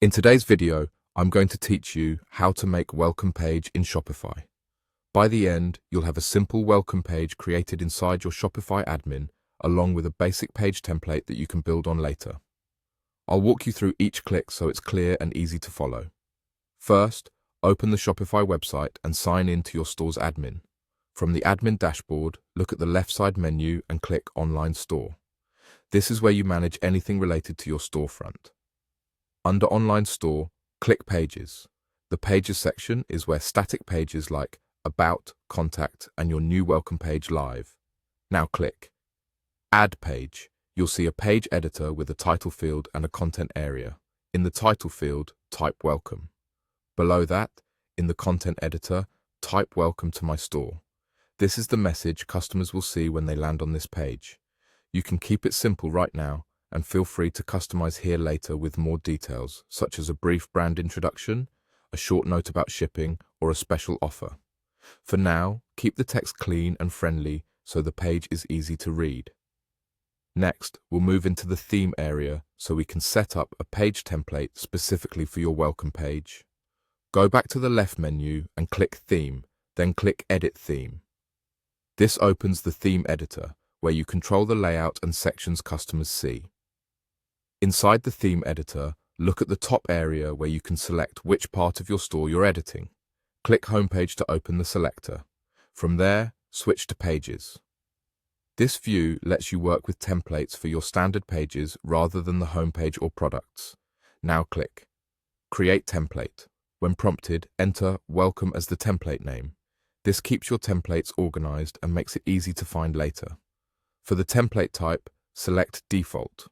In today's video, I'm going to teach you how to make welcome page in Shopify. By the end, you'll have a simple welcome page created inside your Shopify admin, along with a basic page template that you can build on later. I'll walk you through each click so it's clear and easy to follow. First, open the Shopify website and sign in to your store's admin. From the admin dashboard, look at the left side menu and click Online Store. This is where you manage anything related to your storefront. Under Online Store, click Pages. The Pages section is where static pages like About, Contact, and your new welcome page live. Now click Add Page. You'll see a page editor with a title field and a content area. In the title field, type Welcome. Below that, in the content editor, type Welcome to my store. This is the message customers will see when they land on this page. You can keep it simple right now, and feel free to customize here later with more details, such as a brief brand introduction, a short note about shipping, or a special offer. For now, keep the text clean and friendly so the page is easy to read. Next, we'll move into the theme area so we can set up a page template specifically for your welcome page. Go back to the left menu and click Theme, then click Edit Theme. This opens the theme editor, where you control the layout and sections customers see. Inside the theme editor, look at the top area where you can select which part of your store you're editing. Click Homepage to open the selector. From there, switch to Pages. This view lets you work with templates for your standard pages rather than the homepage or products. Now click Create Template. When prompted, enter Welcome as the template name. This keeps your templates organized and makes it easy to find later. For the template type, select Default.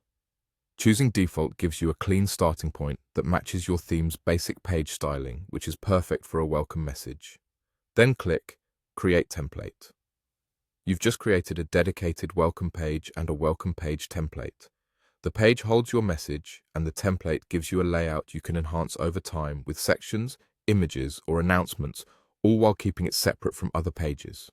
Choosing Default gives you a clean starting point that matches your theme's basic page styling, which is perfect for a welcome message. Then click Create Template. You've just created a dedicated welcome page and a welcome page template. The page holds your message, and the template gives you a layout you can enhance over time with sections, images, or announcements, all while keeping it separate from other pages.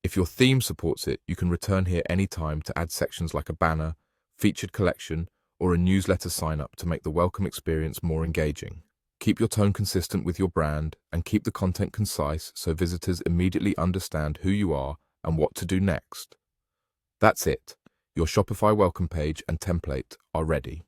If your theme supports it, you can return here anytime to add sections like a banner, featured collection, or a newsletter sign-up to make the welcome experience more engaging. Keep your tone consistent with your brand and keep the content concise so visitors immediately understand who you are and what to do next. That's it. Your Shopify welcome page and template are ready.